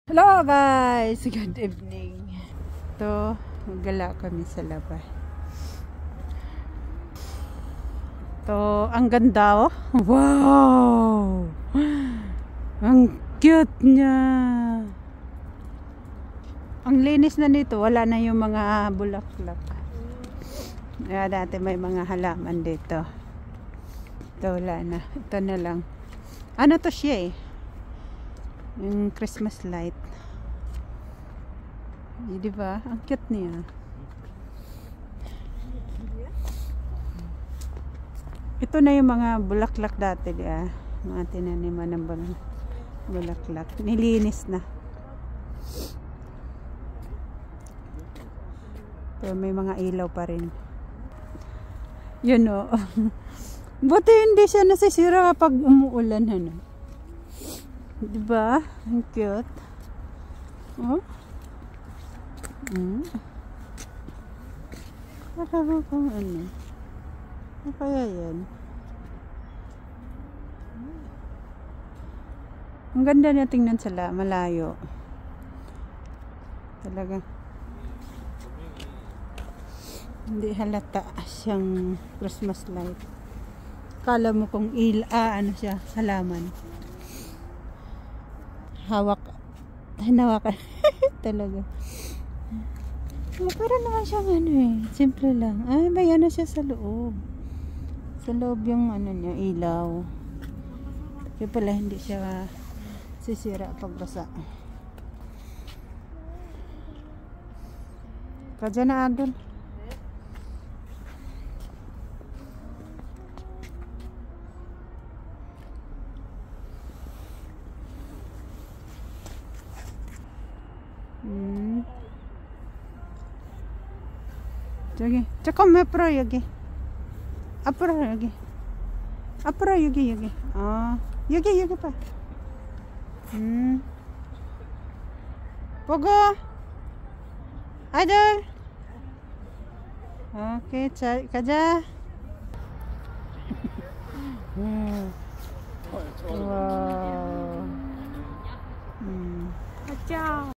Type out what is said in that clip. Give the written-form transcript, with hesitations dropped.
Hello guys! Good evening. Ito, gala kami sa labas. Ito, ang ganda oh. Wow! Ang cute niya. Ang linis na nito. Wala na yung mga bulaklak. Dati may mga halaman dito. Ito wala na. Ito na lang. Ano to siya eh? Yung Christmas light. Di ba? Ang cute niya. Ito na yung mga bulaklak dati, di ba? Mga tinaniman ng bulaklak. Nilinis na. Pero may mga ilaw pa rin. Yun o. Buti hindi siya nasisira kapag umuulan. Ano? Diba? Ang cute. Oh? Parang kung ano. Ano kaya yan? Ang ganda niya tingnan sa malayo. Talaga. Hindi halata siyang Christmas light. Kala mo kung ano siya, halaman. Hinawakan talaga. Pero naman siyang ano eh, simple lang. Ay, may ano siya sa loob. Sa loob yung ano niya, ilaw. Kaya pala hindi siya sisira pag basa. Kadya na adon. 저기 잠깐만 앞으로 여기 앞으로 여기 앞으로 여기 여기 봐 보고 아들 오케이 자 가자